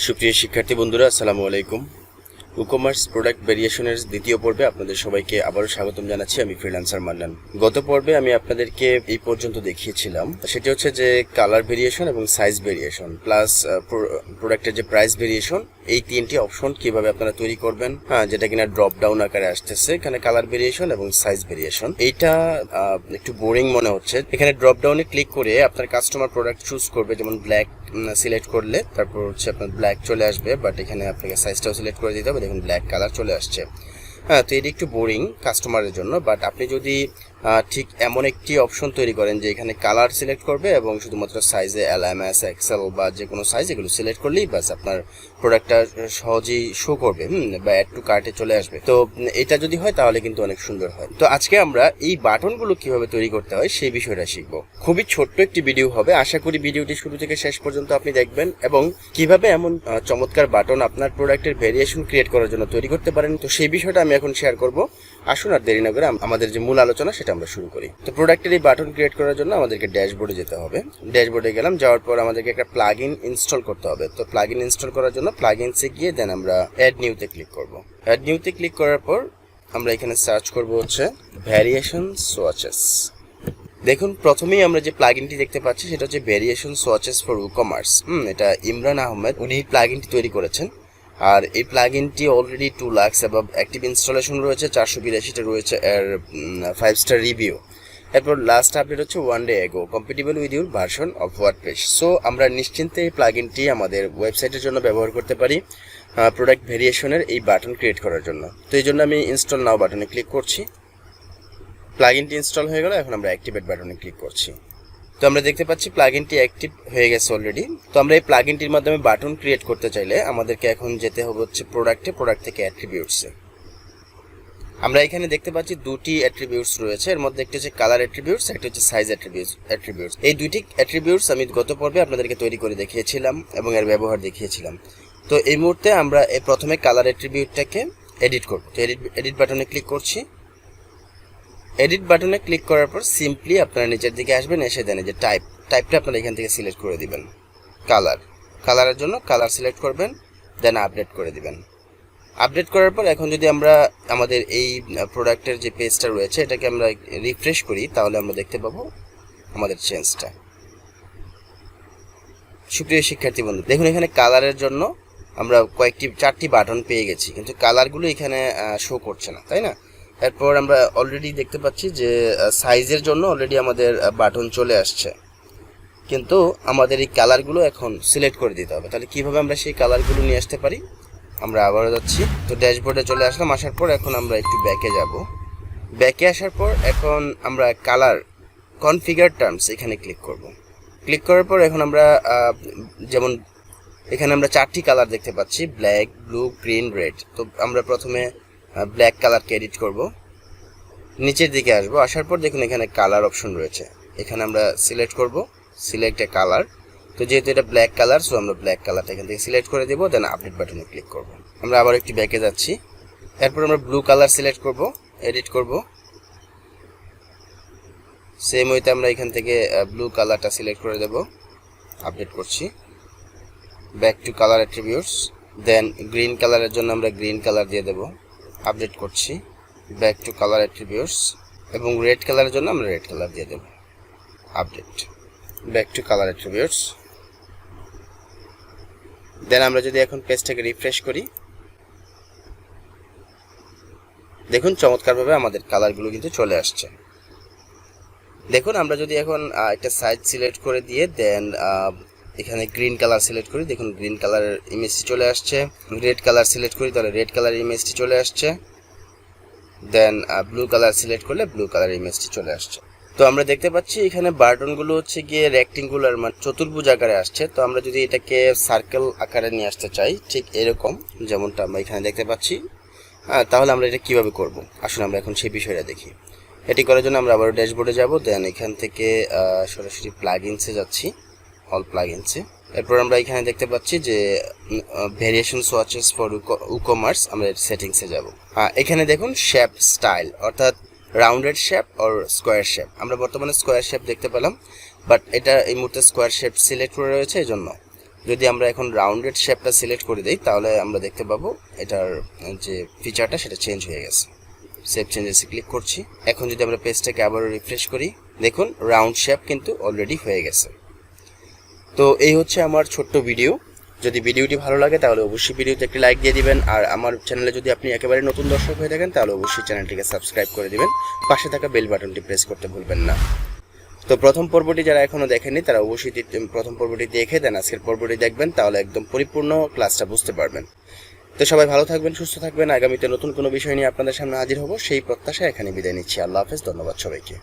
সুপ্রিয় শিক্ষার্থী বন্ধুরা, আসসালামু আলাইকুম। ইকমার্স প্রোডাক্ট ভেরিয়েশনের দ্বিতীয় পর্বে আপনাদের সবাইকে আবারও স্বাগতম জানাচ্ছি। আমি ফ্রিল্যান্সার মান্নান। গত পর্বে আমি আপনাদেরকে এই পর্যন্ত দেখিয়েছিলাম, সেটি হচ্ছে যে কালার ভেরিয়েশন এবং সাইজ ভেরিয়েশন প্লাস প্রোডাক্টের যে প্রাইস ভেরিয়েশন, এই তিনটি অপশন কিভাবে আপনারা তৈরি করবেন, যেটা কিনা ড্রপ ডাউন আকারে আসতেছে। এখানে কালার ভেরিয়েশন এবং সাইজ ভেরিয়েশন, এইটা একটু বোরিং মনে হচ্ছে। এখানে ড্রপ ডাউনে ক্লিক করে আপনার কাস্টমার প্রোডাক্ট চুজ করবে, যেমন ব্ল্যাক সিলেক্ট করলে তারপর হচ্ছে আপনার ব্ল্যাক চলে আসবে, বাট এখানে আপনাকে সাইজটাও সিলেক্ট করে দিতে হবে। দেখুন ব্ল্যাক কালার চলে আসছে। তো এটি একটু বোরিং কাস্টমারের জন্য, বাট আপনি যদি ঠিক এমন একটি অপশন তৈরি করেন যে এখানে কালার সিলেক্ট করবে এবং শুধুমাত্র সাইজে LMS এক্সেল বা যে কোনো সাইজ এগুলো সিলেক্ট করলেই বাস আপনার প্রোডাক্টটা সহজেই শো করবে বা অ্যাড টু কার্টে চলে আসবে। তো এটা যদি হয় তাহলে কিন্তু অনেক সুন্দর হয়। তো আজকে আমরা এই বাটনগুলো কিভাবে তৈরি করতে হয় সেই বিষয়টা শিখব। খুবই ছোট্ট একটি ভিডিও হবে, আশা করি ভিডিওটি শুরু থেকে শেষ পর্যন্ত আপনি দেখবেন এবং কিভাবে এমন চমৎকার বাটন আপনার প্রোডাক্টের ভেরিয়েশন ক্রিয়েট করার জন্য তৈরি করতে পারেন। তো সেই বিষয়টা আমি এখন শেয়ার করব। আসুন আর দেরি না করে আমাদের যে মূল আলোচনা সেটা আমরা শুরু করি। তো প্রোডাক্টের এই বাটন ক্রিয়েট করার জন্য আমাদেরকে ড্যাশবোর্ডে যেতে হবে। ড্যাশবোর্ডে গেলাম, যাওয়ার পর আমাদেরকে একটা প্লাগইন ইনস্টল করতে হবে। তো প্লাগইন ইনস্টল করার জন্য প্লাগইনসে গিয়ে দেন আমরা অ্যাড নিউতে ক্লিক করব। অ্যাড নিউতে ক্লিক করার পর আমরা এখানে সার্চ করব হচ্ছে ভ্যারিয়েশন সোয়াচেস। দেখুন প্রথমেই আমরা যে প্লাগইনটি দেখতে পাচ্ছি সেটা হচ্ছে ভ্যারিয়েশন সোয়াচেস ফর ইকমার্স। এটা ইমরান আহমেদ, উনি প্লাগইনটি তৈরি করেছেন। আর এই প্লাগইনটি অলরেডি 2 লাখ এবং অ্যাক্টিভ ইনস্টলেশন রয়েছে, 482টা রয়েছে এর 5 স্টার রিভিউ। এরপর লাস্ট আপডেট হচ্ছে 1 ডে এগো, compatible with your version of WordPress. So আমরা নিশ্চিন্তে এই প্লাগইনটি আমাদের ওয়েবসাইটের জন্য ব্যবহার করতে পারি প্রোডাক্ট ভেরিয়েশনের এই বাটন ক্রিয়েট করার জন্য। তো এই জন্য আমি ইনস্টল নাও বাটনে ক্লিক করছি। প্লাগইনটি ইনস্টল হয়ে গেল, এখন আমরা অ্যাক্টিভেট বাটনে ক্লিক করছি। তো আমরা দেখতে পাচ্ছি প্লাগইনটি অ্যাক্টিভ হয়ে গেছে অলরেডি। তো আমরা এই প্লাগইনটির মাধ্যমে বাটন ক্রিয়েট করতে চাইলে আমাদেরকে এখন যেতে হবে হচ্ছে প্রোডাক্ট থেকে অ্যাট্রিবিউটসে। আমরা এখানে দেখতে পাচ্ছি দুটি অ্যাট্রিবিউটস রয়েছে, এর মধ্যে একটি হচ্ছে কালার অ্যাট্রিবিউটস, একটা হচ্ছে সাইজ অ্যাট্রিবিউটস। এই দুইটি অ্যাট্রিবিউটস আমি গত পর্বে আপনাদেরকে তৈরি করে দেখিয়েছিলাম এবং এর ব্যবহার দেখিয়েছিলাম। তো এই মুহূর্তে আমরা প্রথমে কালার অ্যাট্রিবিউটটাকে এডিট করব। তো এডিট বাটনে ক্লিক করছি। এডিট বাটনে ক্লিক করার পর সিম্পলি আপনারা নিচের দিকে আসবেন, এসে দেন যে টাইপটা আপনারা এখান থেকে সিলেক্ট করে দিবেন। কালারের জন্য কালার সিলেক্ট করবেন, দেন আপডেট করে দিবেন। আপডেট করার পর এখন যদি আমরা আমাদের এই প্রোডাক্টের যে পেজটা রয়েছে এটাকে আমরা রিফ্রেশ করি, তাহলে আমরা দেখতে পাবো আমাদের চেঞ্জটা। সুপ্রিয় শিক্ষার্থী বন্ধু, দেখুন এখানে কালারের জন্য আমরা 4টি বাটন পেয়ে গেছি, কিন্তু কালারগুলো এখানে শো করছে না, তাই না? এরপর আমরা অলরেডি দেখতে পাচ্ছি যে সাইজের জন্য অলরেডি আমাদের বাটন চলে আসছে, কিন্তু আমাদের এই কালারগুলো এখন সিলেক্ট করে দিতে হবে। তাহলে কিভাবে আমরা সেই কালারগুলো নিয়ে আসতে পারি? আমরা আবারও যাচ্ছি। তো ড্যাশবোর্ডে চলে আসলাম, আসার পর এখন আমরা একটু ব্যাকে যাব। ব্যাকে আসার পর এখন আমরা কালার কনফিগার টার্মস এখানে ক্লিক করব। ক্লিক করার পর এখন আমরা যেমন এখানে আমরা 4টি কালার দেখতে পাচ্ছি, ব্ল্যাক, ব্লু, গ্রিন, রেড। তো আমরা প্রথমে ব্ল্যাক কালারকে এডিট করব। নিচের দিকে আসবো, আসার পর দেখুন এখানে কালার অপশন রয়েছে, এখানে আমরা সিলেক্ট করব, সিলেক্ট এ কালার। তো যেহেতু এটা ব্ল্যাক কালার, সো আমরা ব্ল্যাক কালারটা এখান থেকে সিলেক্ট করে দেবো, দেন আপডেট বাটনে ক্লিক করব। আমরা আবার একটু ব্যাকে যাচ্ছি। এরপর আমরা ব্লু কালার সিলেক্ট করব, এডিট করব। সেম ওয়েতে আমরা এখান থেকে ব্লু কালারটা সিলেক্ট করে দেব, আপডেট করছি। Back to colour attributes, then green কালারের জন্য আমরা গ্রিন কালার দিয়ে দেব, আপডেট করছি। ব্যাক টু কালার অ্যাট্রিবিউটস, এবং রেড কালারের জন্য আমরা রেড কালার দিয়ে দেব, update. Back to colour attributes. Then আমরা যদি এখন পেজটাকে রিফ্রেশ করি, দেখুন চমৎকারভাবে আমাদের কালারগুলো কিন্তু চলে আসছে। দেখুন আমরা যদি এখন একটা সাইজ সিলেক্ট করে দিয়ে দেন এখানে গ্রিন কালার সিলেক্ট করি, দেখুন গ্রিন কালারের ইমেজটি চলে আসছে। রেড কালার সিলেক্ট করি, তাহলে রেড কালারের ইমেজটি চলে আসছে। দেন ব্লু কালার সিলেক্ট করলে ব্লু কালার ইমেজটি চলে আসছে। তো আমরা দেখতে পাচ্ছি এখানে বাটনগুলো হচ্ছে গিয়ে রেক্টেঙ্গুলার মানে চতুর্ভুজ আকারে আসছে। তো আমরা যদি এটাকে সার্কেল আকারে নিয়ে আসতে চাই, ঠিক এরকম যেমনটা আমরা এখানে দেখতে পাচ্ছি, তাহলে আমরা এটা কিভাবে করব? আসুন আমরা এখন সেই বিষয়টা দেখি। এটি করার জন্য আমরা আবার ড্যাশবোর্ডে যাব, দেন এখান থেকে সরাসরি প্লাগইনসে যাচ্ছি, অল প্লাগইনসে। এরপর আমরা এখানে দেখতে পাচ্ছি যে ভেরিয়েশন সোয়াচেস ফর ইকমার্স, আমরা সেটিংসে যাব। এখানে দেখুন শেপ স্টাইল, অর্থাৎ rounded shape or square shape. আমরা বর্তমানে স্কোয়ার শেপ দেখতে পেলাম, বাট এটা এই মুহূর্তে স্কোয়ার শেপ সিলেক্ট করে রয়েছে, এই জন্য যদি আমরা এখন রাউন্ডেড শেপটা সিলেক্ট করে দিই তাহলে আমরা দেখতে পাবো এটার যে ফিচারটা সেটা চেঞ্জ হয়ে গেছে। সেভ চেঞ্জেসে ক্লিক করছি। এখন যদি আমরা পেজটাকে আবার রিফ্রেশ করি, দেখুন রাউন্ড শেপ কিন্তু অলরেডি হয়ে গেছে। তো এই হচ্ছে আমার ছোট্ট ভিডিও। যদি ভিডিওটি ভালো লাগে তাহলে অবশ্যই ভিডিওতে একটি লাইক দিয়ে দিবেন, আর আমার চ্যানেলে যদি আপনি একেবারে নতুন দর্শক হয়ে থাকেন তাহলে অবশ্যই চ্যানেলটিকে সাবস্ক্রাইব করে দিবেন, পাশে থাকা বেল বাটনটি প্রেস করতে ভুলবেন না। তো প্রথম পর্বটি যারা এখনো দেখেননি তারা অবশ্যই প্রথম পর্বটি দেখে দেন আজকের পর্বটি দেখবেন, তাহলে একদম পরিপূর্ণ ক্লাসটা বুঝতে পারবেন। তো সবাই ভালো থাকবেন, সুস্থ থাকবেন। আগামীতে নতুন কোনো বিষয় নিয়ে আপনাদের সামনে হাজির হব সেই প্রত্যাশা এখানে বিদায় নিচ্ছি। আল্লাহ হাফেজ, ধন্যবাদ সবাইকে।